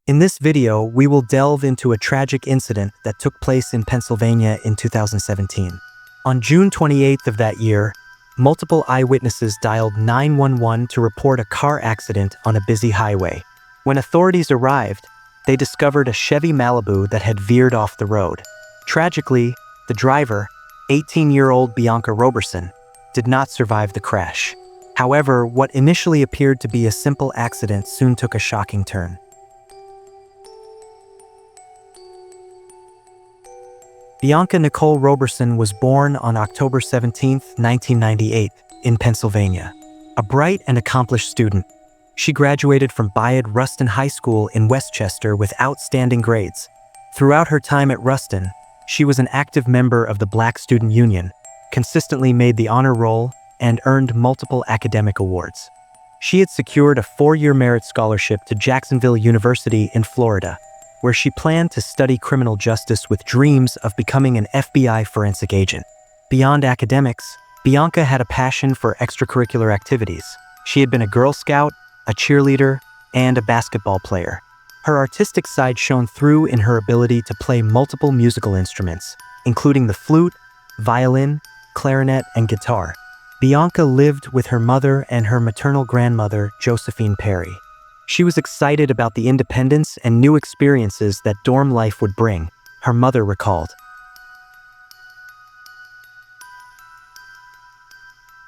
In this video, we will delve into a tragic incident that took place in Pennsylvania in 2017. On June 28th of that year, multiple eyewitnesses dialed 911 to report a car accident on a busy highway. When authorities arrived, they discovered a Chevy Malibu that had veered off the road. Tragically, the driver, 18-year-old Bianca Roberson, did not survive the crash. However, what initially appeared to be a simple accident soon took a shocking turn. Bianca Nicole Roberson was born on October 17, 1998, in Pennsylvania. A bright and accomplished student, she graduated from Bayard Rustin High School in Westchester with outstanding grades. Throughout her time at Rustin, she was an active member of the Black Student Union, consistently made the honor roll, and earned multiple academic awards. She had secured a 4-year merit scholarship to Jacksonville University in Florida, where she planned to study criminal justice with dreams of becoming an FBI forensic agent. Beyond academics, Bianca had a passion for extracurricular activities. She had been a Girl Scout, a cheerleader, and a basketball player. Her artistic side shone through in her ability to play multiple musical instruments, including the flute, violin, clarinet, and guitar. Bianca lived with her mother and her maternal grandmother, Josephine Perry. She was excited about the independence and new experiences that dorm life would bring, her mother recalled.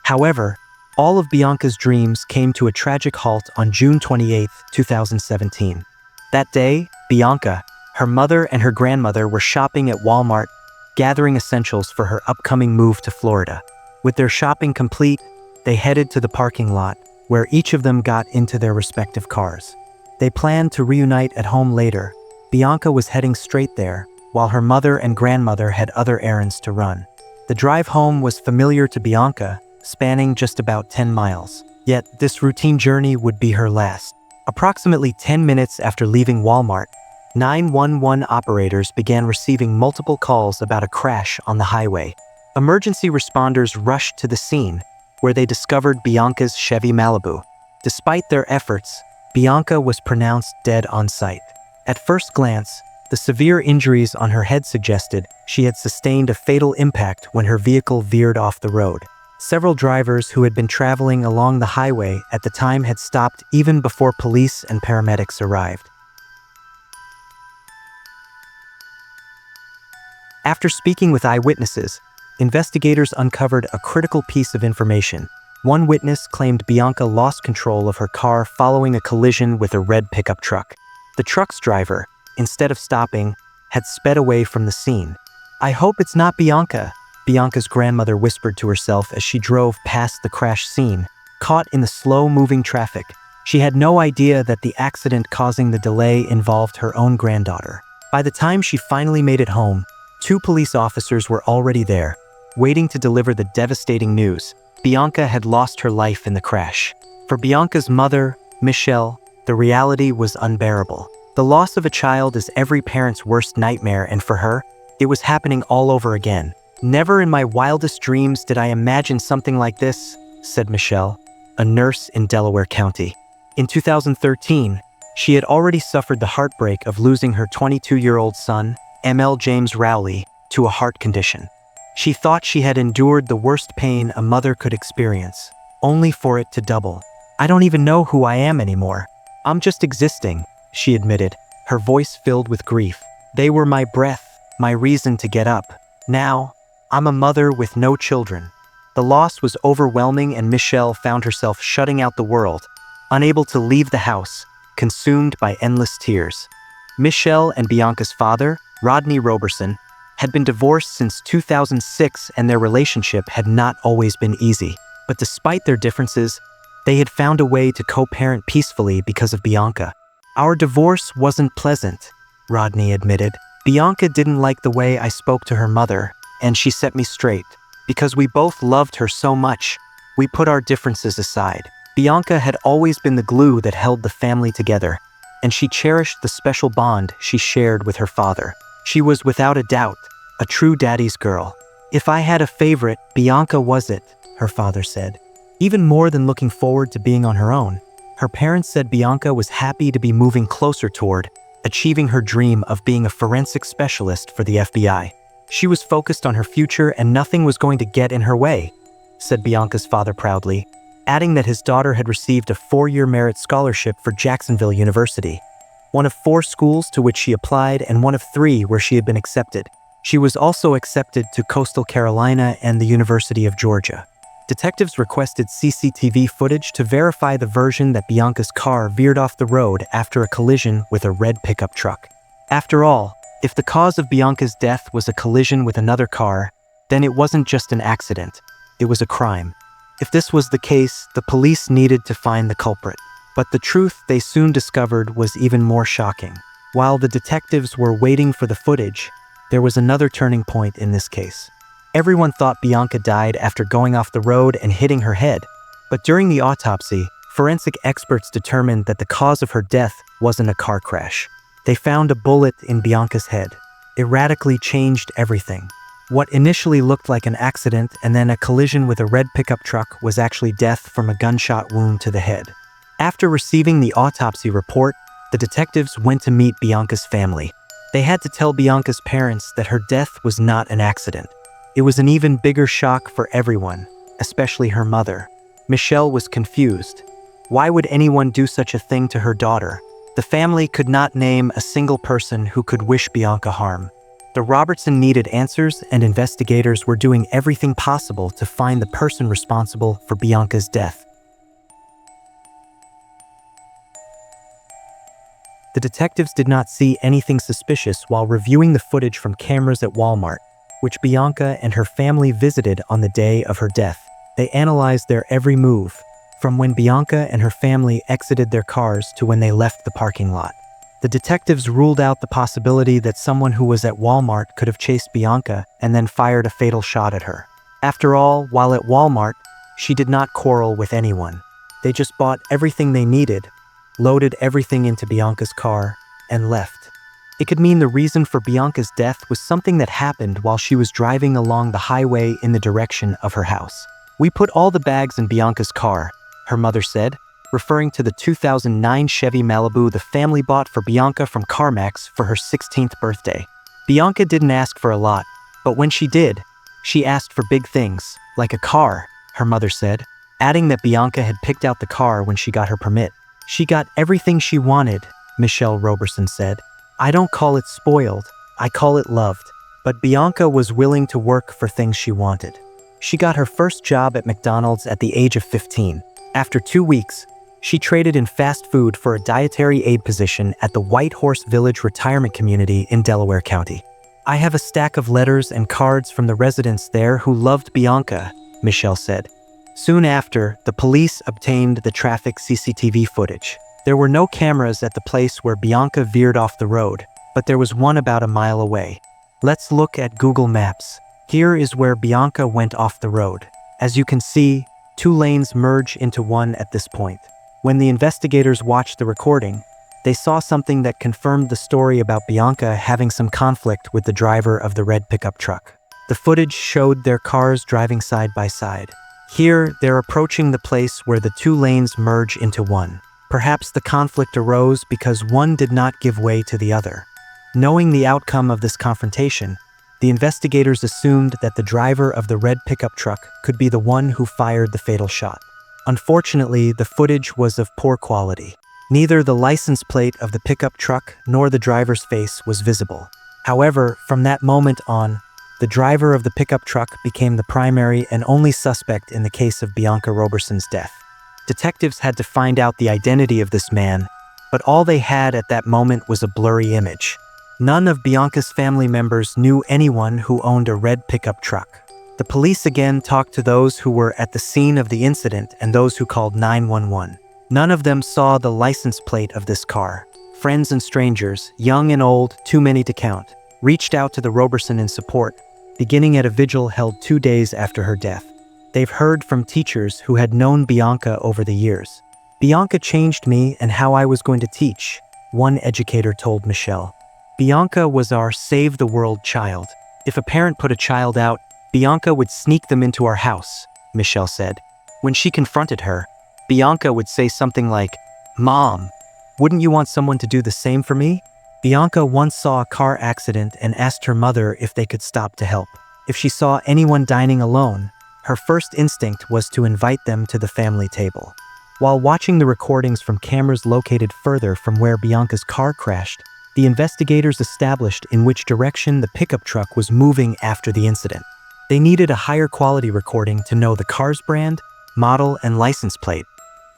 However, all of Bianca's dreams came to a tragic halt on June 28, 2017. That day, Bianca, her mother, and her grandmother were shopping at Walmart, gathering essentials for her upcoming move to Florida. With their shopping complete, they headed to the parking lot, where each of them got into their respective cars. They planned to reunite at home later. Bianca was heading straight there, while her mother and grandmother had other errands to run. The drive home was familiar to Bianca, spanning just about 10 miles. Yet, this routine journey would be her last. Approximately 10 minutes after leaving Walmart, 911 operators began receiving multiple calls about a crash on the highway. Emergency responders rushed to the scene, where they discovered Bianca's Chevy Malibu. Despite their efforts, Bianca was pronounced dead on sight. At first glance, the severe injuries on her head suggested she had sustained a fatal impact when her vehicle veered off the road. Several drivers who had been traveling along the highway at the time had stopped even before police and paramedics arrived. After speaking with eyewitnesses, investigators uncovered a critical piece of information. One witness claimed Bianca lost control of her car following a collision with a red pickup truck. The truck's driver, instead of stopping, had sped away from the scene. "I hope it's not Bianca," Bianca's grandmother whispered to herself as she drove past the crash scene, caught in the slow-moving traffic. She had no idea that the accident causing the delay involved her own granddaughter. By the time she finally made it home, 2 police officers were already there, waiting to deliver the devastating news. Bianca had lost her life in the crash. For Bianca's mother, Michelle, the reality was unbearable. The loss of a child is every parent's worst nightmare, and for her, it was happening all over again. "Never in my wildest dreams did I imagine something like this," said Michelle, a nurse in Delaware County. In 2013, she had already suffered the heartbreak of losing her 22-year-old son, M.L. James Rowley, to a heart condition. She thought she had endured the worst pain a mother could experience, only for it to double. "I don't even know who I am anymore. I'm just existing," she admitted, her voice filled with grief. "They were my breath, my reason to get up. Now, I'm a mother with no children." The loss was overwhelming, and Michelle found herself shutting out the world, unable to leave the house, consumed by endless tears. Michelle and Bianca's father, Rodney Roberson, had been divorced since 2006, and their relationship had not always been easy. But despite their differences, they had found a way to co-parent peacefully because of Bianca. "Our divorce wasn't pleasant," Rodney admitted. "Bianca didn't like the way I spoke to her mother, and she set me straight. Because we both loved her so much, we put our differences aside." Bianca had always been the glue that held the family together, and she cherished the special bond she shared with her father. She was without a doubt a true daddy's girl. "If I had a favorite, Bianca was it," her father said. Even more than looking forward to being on her own, her parents said Bianca was happy to be moving closer toward achieving her dream of being a forensic specialist for the FBI. She was focused on her future and nothing was going to get in her way, said Bianca's father proudly, adding that his daughter had received a 4-year merit scholarship for Jacksonville University, one of 4 schools to which she applied and one of 3 where she had been accepted. She was also accepted to Coastal Carolina and the University of Georgia. Detectives requested CCTV footage to verify the version that Bianca's car veered off the road after a collision with a red pickup truck. After all, if the cause of Bianca's death was a collision with another car, then it wasn't just an accident, it was a crime. If this was the case, the police needed to find the culprit. But the truth they soon discovered was even more shocking. While the detectives were waiting for the footage, there was another turning point in this case. Everyone thought Bianca died after going off the road and hitting her head, but during the autopsy, forensic experts determined that the cause of her death wasn't a car crash. They found a bullet in Bianca's head. It radically changed everything. What initially looked like an accident and then a collision with a red pickup truck was actually death from a gunshot wound to the head. After receiving the autopsy report, the detectives went to meet Bianca's family. They had to tell Bianca's parents that her death was not an accident. It was an even bigger shock for everyone, especially her mother. Michelle was confused. Why would anyone do such a thing to her daughter? The family could not name a single person who could wish Bianca harm. The Robertson needed answers, and investigators were doing everything possible to find the person responsible for Bianca's death. The detectives did not see anything suspicious while reviewing the footage from cameras at Walmart, which Bianca and her family visited on the day of her death. They analyzed their every move, from when Bianca and her family exited their cars to when they left the parking lot. The detectives ruled out the possibility that someone who was at Walmart could have chased Bianca and then fired a fatal shot at her. After all, while at Walmart, she did not quarrel with anyone. They just bought everything they needed, loaded everything into Bianca's car, and left. It could mean the reason for Bianca's death was something that happened while she was driving along the highway in the direction of her house. "We put all the bags in Bianca's car," her mother said, referring to the 2009 Chevy Malibu the family bought for Bianca from CarMax for her 16th birthday. Bianca didn't ask for a lot, but when she did, she asked for big things, like a car, her mother said, adding that Bianca had picked out the car when she got her permit. "She got everything she wanted," Michelle Roberson said. "I don't call it spoiled, I call it loved." But Bianca was willing to work for things she wanted. She got her first job at McDonald's at the age of 15. After 2 weeks, she traded in fast food for a dietary aide position at the White Horse Village retirement community in Delaware County. "I have a stack of letters and cards from the residents there who loved Bianca," Michelle said. Soon after, the police obtained the traffic CCTV footage. There were no cameras at the place where Bianca veered off the road, but there was one about a mile away. Let's look at Google Maps. Here is where Bianca went off the road. As you can see, 2 lanes merge into one at this point. When the investigators watched the recording, they saw something that confirmed the story about Bianca having some conflict with the driver of the red pickup truck. The footage showed their cars driving side by side. Here, they're approaching the place where the 2 lanes merge into one. Perhaps the conflict arose because one did not give way to the other. Knowing the outcome of this confrontation, the investigators assumed that the driver of the red pickup truck could be the one who fired the fatal shot. Unfortunately, the footage was of poor quality. Neither the license plate of the pickup truck nor the driver's face was visible. However, from that moment on, the driver of the pickup truck became the primary and only suspect in the case of Bianca Roberson's death. Detectives had to find out the identity of this man, but all they had at that moment was a blurry image. None of Bianca's family members knew anyone who owned a red pickup truck. The police again talked to those who were at the scene of the incident and those who called 911. None of them saw the license plate of this car. Friends and strangers, young and old, too many to count, reached out to the Roberson in support, beginning at a vigil held 2 days after her death. They've heard from teachers who had known Bianca over the years. "Bianca changed me and how I was going to teach," one educator told Michelle. "Bianca was our save the world child. If a parent put a child out, Bianca would sneak them into our house," Michelle said. When she confronted her, Bianca would say something like, "Mom, wouldn't you want someone to do the same for me?" Bianca once saw a car accident and asked her mother if they could stop to help. If she saw anyone dining alone, her first instinct was to invite them to the family table. While watching the recordings from cameras located further from where Bianca's car crashed, the investigators established in which direction the pickup truck was moving after the incident. They needed a higher quality recording to know the car's brand, model, and license plate.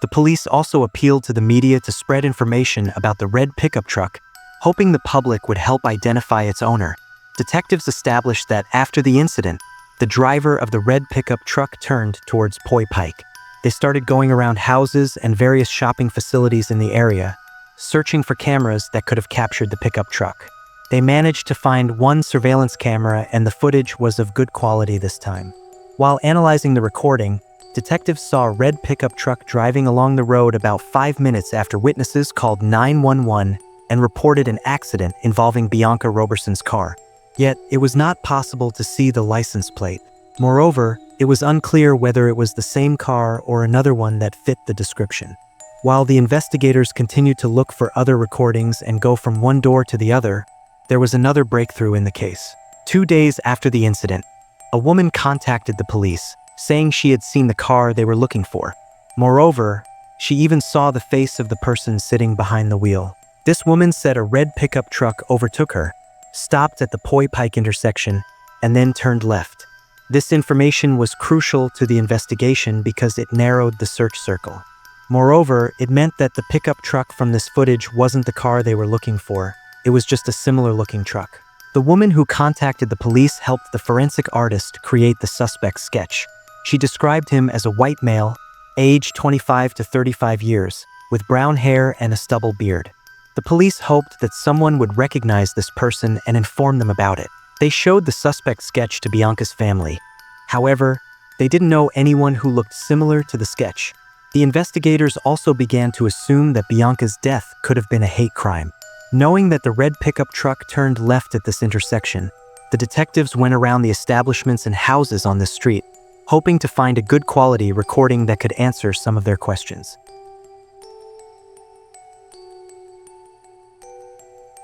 The police also appealed to the media to spread information about the red pickup truck, hoping the public would help identify its owner. Detectives established that after the incident, the driver of the red pickup truck turned towards Poi Pike. They started going around houses and various shopping facilities in the area, searching for cameras that could have captured the pickup truck. They managed to find one surveillance camera, and the footage was of good quality this time. While analyzing the recording, detectives saw a red pickup truck driving along the road about 5 minutes after witnesses called 911 and reported an accident involving Bianca Roberson's car. Yet, it was not possible to see the license plate. Moreover, it was unclear whether it was the same car or another one that fit the description. While the investigators continued to look for other recordings and go from one door to the other, there was another breakthrough in the case. 2 days after the incident, a woman contacted the police, saying she had seen the car they were looking for. Moreover, she even saw the face of the person sitting behind the wheel. This woman said a red pickup truck overtook her, stopped at the Poi Pike intersection, and then turned left. This information was crucial to the investigation because it narrowed the search circle. Moreover, it meant that the pickup truck from this footage wasn't the car they were looking for. It was just a similar-looking truck. The woman who contacted the police helped the forensic artist create the suspect's sketch. She described him as a white male, aged 25 to 35 years, with brown hair and a stubble beard. The police hoped that someone would recognize this person and inform them about it. They showed the suspect sketch to Bianca's family. However, they didn't know anyone who looked similar to the sketch. The investigators also began to assume that Bianca's death could have been a hate crime. Knowing that the red pickup truck turned left at this intersection, the detectives went around the establishments and houses on this street, hoping to find a good quality recording that could answer some of their questions.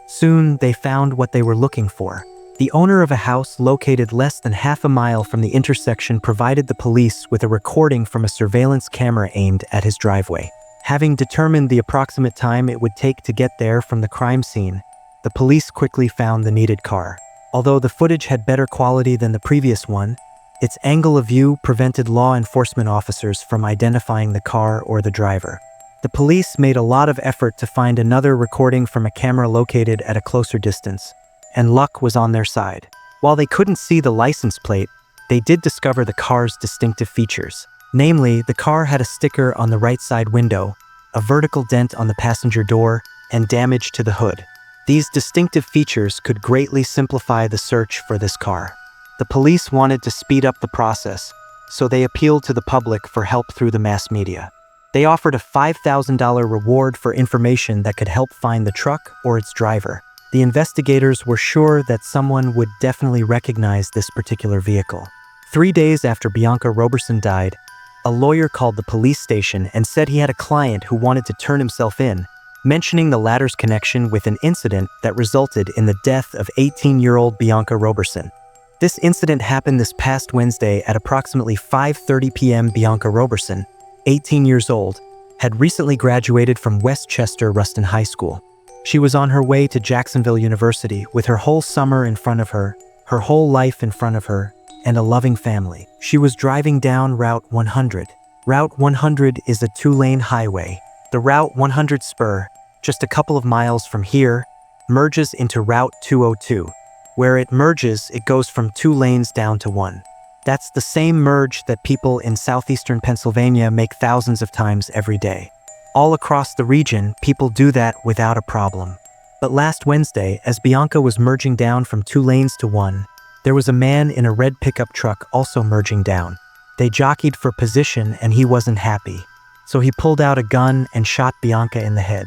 Soon, they found what they were looking for. The owner of a house located less than half a mile from the intersection provided the police with a recording from a surveillance camera aimed at his driveway. Having determined the approximate time it would take to get there from the crime scene, the police quickly found the needed car. Although the footage had better quality than the previous one, its angle of view prevented law enforcement officers from identifying the car or the driver. The police made a lot of effort to find another recording from a camera located at a closer distance, and luck was on their side. While they couldn't see the license plate, they did discover the car's distinctive features. Namely, the car had a sticker on the right side window, a vertical dent on the passenger door, and damage to the hood. These distinctive features could greatly simplify the search for this car. The police wanted to speed up the process, so they appealed to the public for help through the mass media. They offered a $5,000 reward for information that could help find the truck or its driver. The investigators were sure that someone would definitely recognize this particular vehicle. 3 days after Bianca Roberson died, a lawyer called the police station and said he had a client who wanted to turn himself in, mentioning the latter's connection with an incident that resulted in the death of 18-year-old Bianca Roberson. This incident happened this past Wednesday at approximately 5:30 p.m. Bianca Roberson, 18 years old, had recently graduated from Westchester Ruston High School. She was on her way to Jacksonville University with her whole summer in front of her whole life in front of her, and a loving family. She was driving down Route 100. Route 100 is a 2-lane highway. The Route 100 spur, just a couple of miles from here, merges into Route 202. Where it merges, it goes from 2 lanes down to 1. That's the same merge that people in southeastern Pennsylvania make thousands of times every day. All across the region, people do that without a problem. But last Wednesday, as Bianca was merging down from 2 lanes to 1, there was a man in a red pickup truck also merging down. They jockeyed for position and he wasn't happy, so he pulled out a gun and shot Bianca in the head.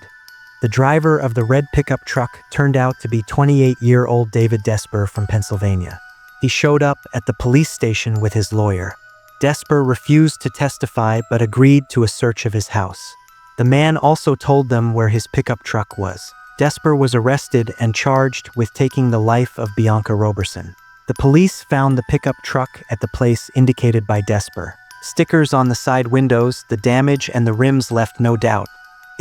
The driver of the red pickup truck turned out to be 28-year-old David Desper from Pennsylvania. He showed up at the police station with his lawyer. Desper refused to testify but agreed to a search of his house. The man also told them where his pickup truck was. Desper was arrested and charged with taking the life of Bianca Roberson. The police found the pickup truck at the place indicated by Desper. Stickers on the side windows, the damage and the rims left no doubt.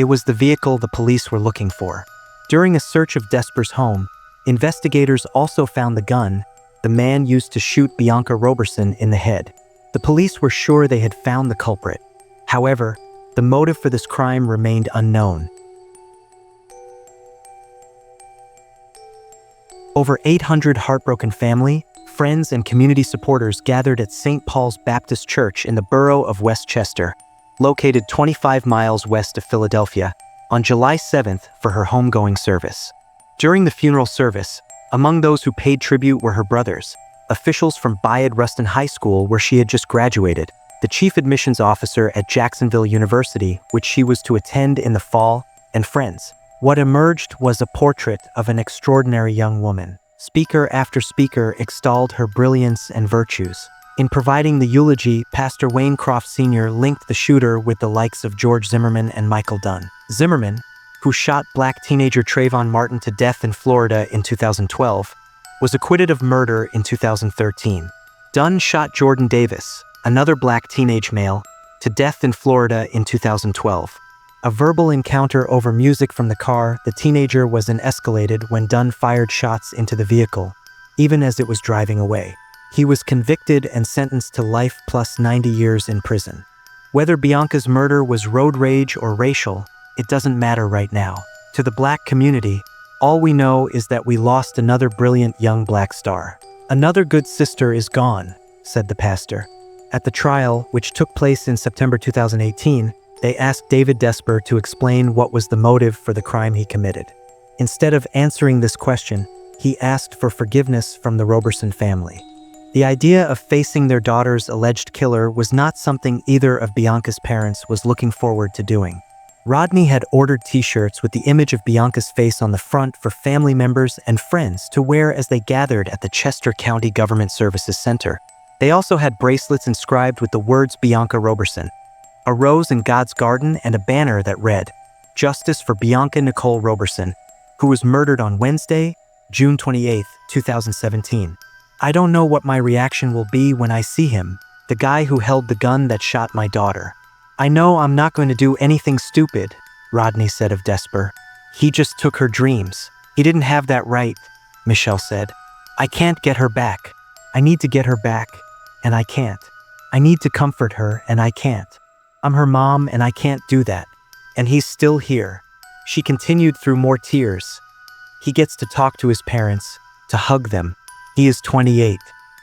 It was the vehicle the police were looking for. During a search of Desper's home, investigators also found the gun the man used to shoot Bianca Roberson in the head. The police were sure they had found the culprit. However, the motive for this crime remained unknown. Over 800 heartbroken family, friends, and community supporters gathered at St. Paul's Baptist Church in the borough of Westchester, located 25 miles west of Philadelphia, on July 7th for her homegoing service. During the funeral service, among those who paid tribute were her brothers, officials from Bayard Rustin High School where she had just graduated, the chief admissions officer at Jacksonville University, which she was to attend in the fall, and friends. What emerged was a portrait of an extraordinary young woman. Speaker after speaker extolled her brilliance and virtues. In providing the eulogy, Pastor Wayne Croft Sr. linked the shooter with the likes of George Zimmerman and Michael Dunn. Zimmerman, who shot black teenager Trayvon Martin to death in Florida in 2012, was acquitted of murder in 2013. Dunn shot Jordan Davis, another black teenage male, to death in Florida in 2012. A verbal encounter over music from the car, the teenager was escalated when Dunn fired shots into the vehicle, even as it was driving away. He was convicted and sentenced to life plus 90 years in prison. Whether Bianca's murder was road rage or racial, it doesn't matter right now. To the black community, all we know is that we lost another brilliant young black star. Another good sister is gone, said the pastor. At the trial, which took place in September 2018, they asked David Desper to explain what was the motive for the crime he committed. Instead of answering this question, he asked for forgiveness from the Roberson family. The idea of facing their daughter's alleged killer was not something either of Bianca's parents was looking forward to doing. Rodney had ordered t-shirts with the image of Bianca's face on the front for family members and friends to wear as they gathered at the Chester County Government Services Center. They also had bracelets inscribed with the words Bianca Roberson, a rose in God's garden, and a banner that read, "Justice for Bianca Nicole Roberson, who was murdered on Wednesday, June 28, 2017. I don't know what my reaction will be when I see him, the guy who held the gun that shot my daughter. I know I'm not going to do anything stupid," Rodney said of Desper. "He just took her dreams. He didn't have that right," Michelle said. "I can't get her back. I need to get her back, and I can't. I need to comfort her, and I can't. I'm her mom, and I can't do that. And he's still here." She continued through more tears. "He gets to talk to his parents, to hug them. He is 28.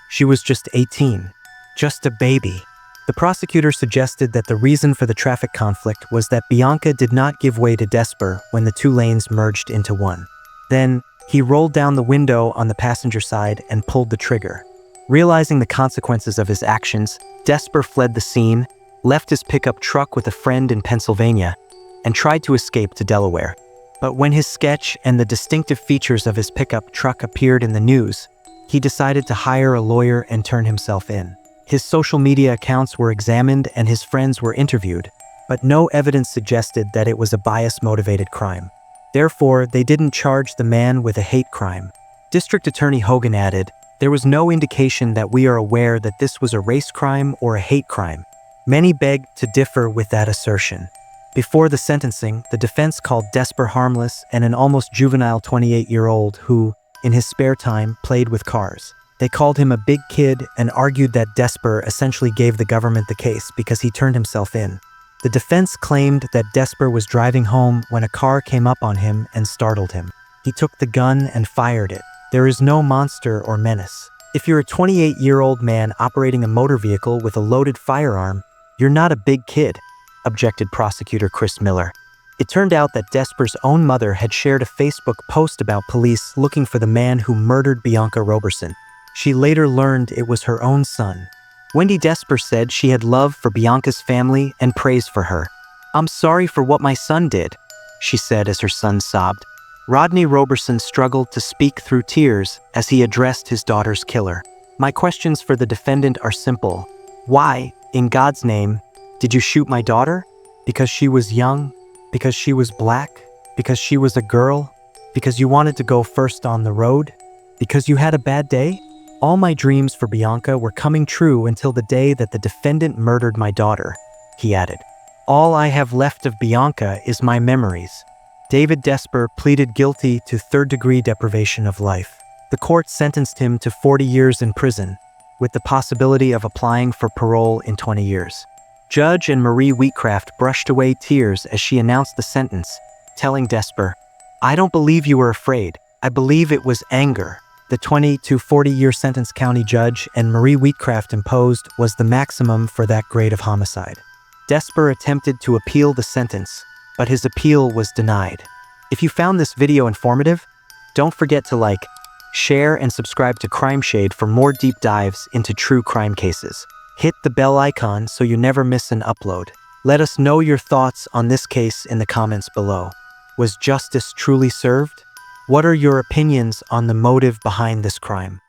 She was just 18. Just a baby." The prosecutor suggested that the reason for the traffic conflict was that Bianca did not give way to Desper when the two lanes merged into one. Then, he rolled down the window on the passenger side and pulled the trigger. Realizing the consequences of his actions, Desper fled the scene, left his pickup truck with a friend in Pennsylvania, and tried to escape to Delaware. But when his sketch and the distinctive features of his pickup truck appeared in the news, he decided to hire a lawyer and turn himself in. His social media accounts were examined and his friends were interviewed, but no evidence suggested that it was a bias-motivated crime. Therefore, they didn't charge the man with a hate crime. District Attorney Hogan added, "There was no indication that we are aware that this was a race crime or a hate crime." Many begged to differ with that assertion. Before the sentencing, the defense called Desper harmless and an almost juvenile 28-year-old who, in his spare time, played with cars. They called him a big kid and argued that Desper essentially gave the government the case because he turned himself in. The defense claimed that Desper was driving home when a car came up on him and startled him. He took the gun and fired it. There is no monster or menace. If you're a 28-year-old man operating a motor vehicle with a loaded firearm, you're not a big kid, objected prosecutor Chris Miller. It turned out that Desper's own mother had shared a Facebook post about police looking for the man who murdered Bianca Roberson. She later learned it was her own son. Wendy Desper said she had love for Bianca's family and praise for her. "I'm sorry for what my son did," she said as her son sobbed. Rodney Roberson struggled to speak through tears as he addressed his daughter's killer. "My questions for the defendant are simple. Why, in God's name, did you shoot my daughter? Because she was young? Because she was black? Because she was a girl? Because you wanted to go first on the road? Because you had a bad day? All my dreams for Bianca were coming true until the day that the defendant murdered my daughter, he added. All I have left of Bianca is my memories. David Desper pleaded guilty to third-degree deprivation of life. The court sentenced him to 40 years in prison, with the possibility of applying for parole in 20 years. Judge and Marie Wheatcraft brushed away tears as she announced the sentence, telling Desper, "I don't believe you were afraid. I believe it was anger." The 20 to 40-year sentence county judge and Marie Wheatcraft imposed was the maximum for that grade of homicide. Desper attempted to appeal the sentence, but his appeal was denied. If you found this video informative, don't forget to like, share, and subscribe to Crime Shade for more deep dives into true crime cases. Hit the bell icon so you never miss an upload. Let us know your thoughts on this case in the comments below. Was justice truly served? What are your opinions on the motive behind this crime?